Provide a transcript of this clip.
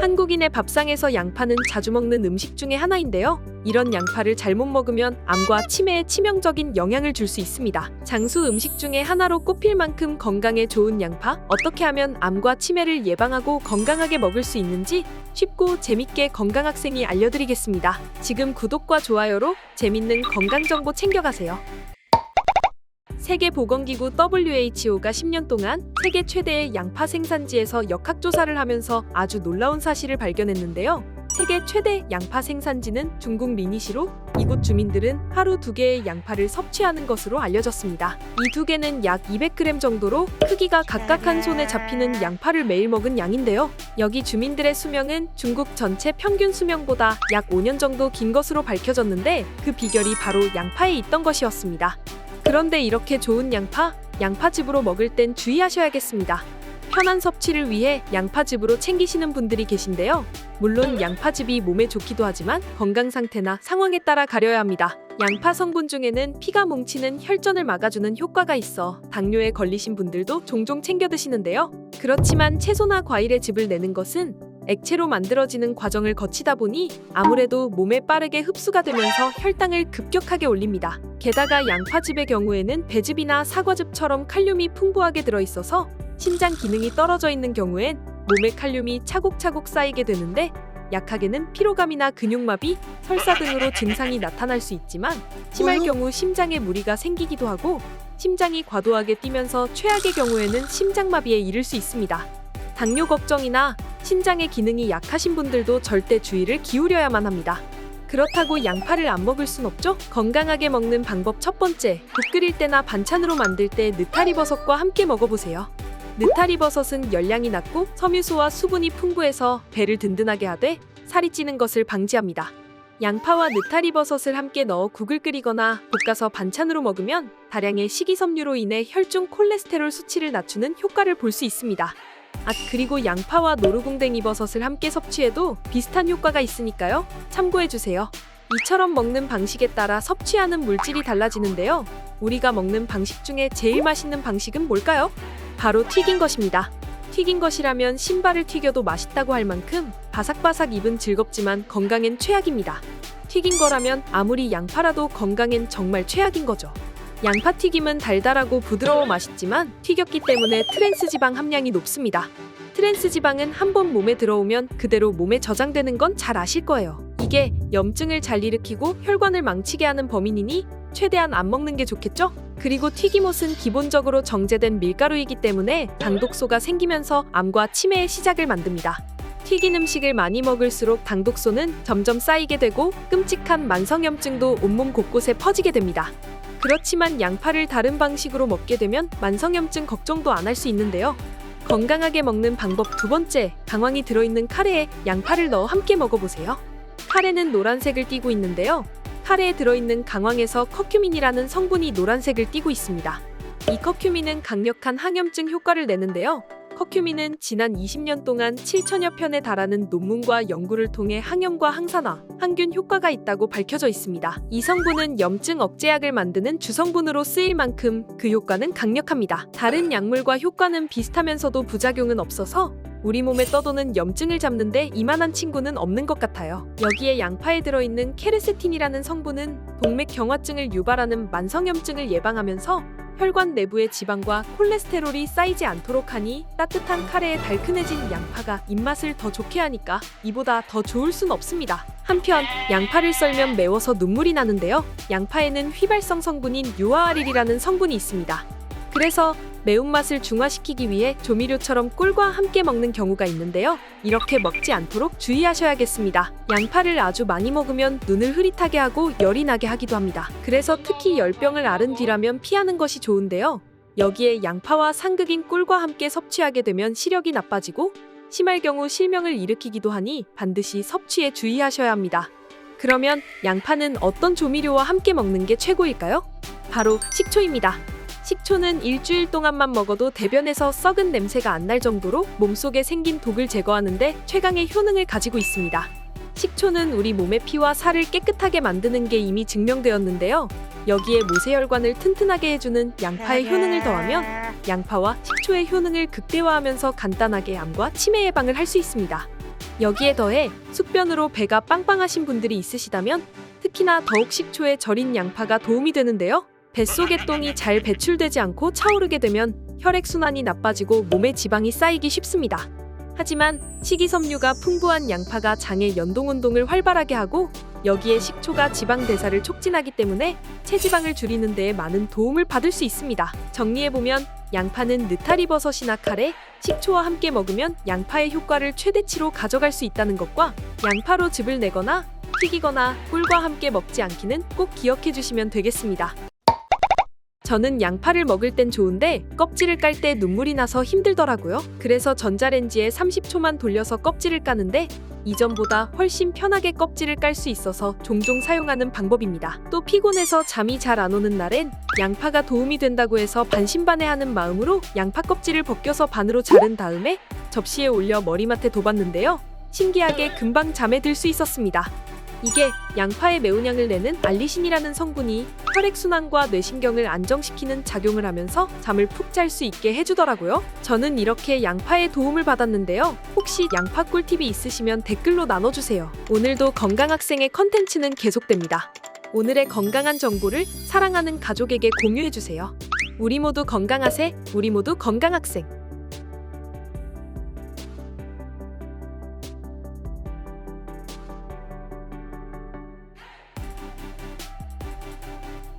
한국인의 밥상에서 양파는 자주 먹는 음식 중에 하나인데요. 이런 양파를 잘못 먹으면 암과 치매에 치명적인 영향을 줄 수 있습니다. 장수 음식 중에 하나로 꼽힐 만큼 건강에 좋은 양파, 어떻게 하면 암과 치매를 예방하고 건강하게 먹을 수 있는지 쉽고 재밌게 건강학생이 알려드리겠습니다. 지금 구독과 좋아요로 재밌는 건강정보 챙겨가세요. 세계보건기구 WHO가 10년 동안 세계 최대의 양파 생산지에서 역학조사를 하면서 아주 놀라운 사실을 발견했는데요. 세계 최대 양파 생산지는 중국 리니시로 이곳 주민들은 하루 2개의 양파를 섭취하는 것으로 알려졌습니다. 이 2개는 약 200g 정도로 크기가 각각 한 손에 잡히는 양파를 매일 먹은 양인데요. 여기 주민들의 수명은 중국 전체 평균 수명보다 약 5년 정도 긴 것으로 밝혀졌는데 그 비결이 바로 양파에 있던 것이었습니다. 그런데 이렇게 좋은 양파즙으로 먹을 땐 주의하셔야겠습니다. 편한 섭취를 위해 양파즙으로 챙기시는 분들이 계신데요. 물론 양파즙이 몸에 좋기도 하지만 건강 상태나 상황에 따라 가려야 합니다. 양파 성분 중에는 피가 뭉치는 혈전을 막아주는 효과가 있어 당뇨에 걸리신 분들도 종종 챙겨 드시는데요. 그렇지만 채소나 과일의 즙을 내는 것은 액체로 만들어지는 과정을 거치다 보니 아무래도 몸에 빠르게 흡수가 되면서 혈당을 급격하게 올립니다. 게다가 양파즙의 경우에는 배즙이나 사과즙처럼 칼륨이 풍부하게 들어있어서 심장 기능이 떨어져 있는 경우엔 몸에 칼륨이 차곡차곡 쌓이게 되는데 약하게는 피로감이나 근육마비, 설사 등으로 증상이 나타날 수 있지만 심할 경우 심장에 무리가 생기기도 하고 심장이 과도하게 뛰면서 최악의 경우에는 심장마비에 이를 수 있습니다. 당뇨 걱정이나 신장의 기능이 약하신 분들도 절대 주의를 기울여야만 합니다. 그렇다고 양파를 안 먹을 순 없죠? 건강하게 먹는 방법 첫 번째, 국 끓일 때나 반찬으로 만들 때 느타리버섯과 함께 먹어보세요. 느타리버섯은 열량이 낮고 섬유소와 수분이 풍부해서 배를 든든하게 하되 살이 찌는 것을 방지합니다. 양파와 느타리버섯을 함께 넣어 국을 끓이거나 볶아서 반찬으로 먹으면 다량의 식이섬유로 인해 혈중 콜레스테롤 수치를 낮추는 효과를 볼 수 있습니다. 그리고 양파와 노루궁뎅이버섯을 함께 섭취해도 비슷한 효과가 있으니까요. 참고해주세요. 이처럼 먹는 방식에 따라 섭취하는 물질이 달라지는데요. 우리가 먹는 방식 중에 제일 맛있는 방식은 뭘까요? 바로 튀긴 것입니다. 튀긴 것이라면 신발을 튀겨도 맛있다고 할 만큼 바삭바삭 입은 즐겁지만 건강엔 최악입니다. 튀긴 거라면 아무리 양파라도 건강엔 정말 최악인 거죠. 양파튀김은 달달하고 부드러워 맛있지만 튀겼기 때문에 트랜스지방 함량이 높습니다. 트랜스지방은 한번 몸에 들어오면 그대로 몸에 저장되는 건 잘 아실 거예요. 이게 염증을 잘 일으키고 혈관을 망치게 하는 범인이니 최대한 안 먹는 게 좋겠죠? 그리고 튀김옷은 기본적으로 정제된 밀가루이기 때문에 당독소가 생기면서 암과 치매의 시작을 만듭니다. 튀긴 음식을 많이 먹을수록 당독소는 점점 쌓이게 되고 끔찍한 만성염증도 온몸 곳곳에 퍼지게 됩니다. 그렇지만 양파를 다른 방식으로 먹게 되면 만성염증 걱정도 안 할 수 있는데요. 건강하게 먹는 방법 두 번째, 강황이 들어있는 카레에 양파를 넣어 함께 먹어보세요. 카레는 노란색을 띠고 있는데요. 카레에 들어있는 강황에서 커큐민이라는 성분이 노란색을 띠고 있습니다. 이 커큐민은 강력한 항염증 효과를 내는데요. 커큐민은 지난 20년 동안 7천여 편에 달하는 논문과 연구를 통해 항염과 항산화, 항균 효과가 있다고 밝혀져 있습니다. 이 성분은 염증 억제약을 만드는 주성분으로 쓰일 만큼 그 효과는 강력합니다. 다른 약물과 효과는 비슷하면서도 부작용은 없어서 우리 몸에 떠도는 염증을 잡는데 이만한 친구는 없는 것 같아요. 여기에 양파에 들어있는 케르세틴이라는 성분은 동맥 경화증을 유발하는 만성염증을 예방하면서 혈관 내부의 지방과 콜레스테롤이 쌓이지 않도록 하니 따뜻한 카레에 달큰해진 양파가 입맛을 더 좋게 하니까 이보다 더 좋을 순 없습니다. 한편 양파를 썰면 매워서 눈물이 나는데요. 양파에는 휘발성 성분인 유아아릴이라는 성분이 있습니다. 그래서 매운맛을 중화시키기 위해 조미료처럼 꿀과 함께 먹는 경우가 있는데요. 이렇게 먹지 않도록 주의하셔야겠습니다. 양파를 아주 많이 먹으면 눈을 흐릿하게 하고 열이 나게 하기도 합니다. 그래서 특히 열병을 앓은 뒤라면 피하는 것이 좋은데요. 여기에 양파와 상극인 꿀과 함께 섭취하게 되면 시력이 나빠지고 심할 경우 실명을 일으키기도 하니 반드시 섭취에 주의하셔야 합니다. 그러면 양파는 어떤 조미료와 함께 먹는 게 최고일까요? 바로 식초입니다. 식초는 일주일 동안만 먹어도 대변에서 썩은 냄새가 안 날 정도로 몸속에 생긴 독을 제거하는데 최강의 효능을 가지고 있습니다. 식초는 우리 몸의 피와 살을 깨끗하게 만드는 게 이미 증명되었는데요. 여기에 모세혈관을 튼튼하게 해주는 양파의 효능을 더하면 양파와 식초의 효능을 극대화하면서 간단하게 암과 치매 예방을 할 수 있습니다. 여기에 더해 숙변으로 배가 빵빵하신 분들이 있으시다면 특히나 더욱 식초에 절인 양파가 도움이 되는데요. 뱃속의 똥이 잘 배출되지 않고 차오르게 되면 혈액순환이 나빠지고 몸에 지방이 쌓이기 쉽습니다. 하지만 식이섬유가 풍부한 양파가 장의 연동운동을 활발하게 하고 여기에 식초가 지방 대사를 촉진하기 때문에 체지방을 줄이는 데에 많은 도움을 받을 수 있습니다. 정리해보면 양파는 느타리버섯이나 카레, 식초와 함께 먹으면 양파의 효과를 최대치로 가져갈 수 있다는 것과 양파로 즙을 내거나 튀기거나 꿀과 함께 먹지 않기는 꼭 기억해 주시면 되겠습니다. 저는 양파를 먹을 땐 좋은데 껍질을 깔 때 눈물이 나서 힘들더라고요. 그래서 전자레인지에 30초만 돌려서 껍질을 까는데 이전보다 훨씬 편하게 껍질을 깔 수 있어서 종종 사용하는 방법입니다. 또 피곤해서 잠이 잘 안 오는 날엔 양파가 도움이 된다고 해서 반신반의하는 마음으로 양파 껍질을 벗겨서 반으로 자른 다음에 접시에 올려 머리맡에 둬봤는데요. 신기하게 금방 잠에 들 수 있었습니다. 이게 양파의 매운 향을 내는 알리신이라는 성분이 혈액순환과 뇌신경을 안정시키는 작용을 하면서 잠을 푹 잘 수 있게 해주더라고요. 저는 이렇게 양파의 도움을 받았는데요. 혹시 양파 꿀팁이 있으시면 댓글로 나눠주세요. 오늘도 건강학생의 컨텐츠는 계속됩니다. 오늘의 건강한 정보를 사랑하는 가족에게 공유해주세요. 우리 모두 건강하세, 우리 모두 건강학생.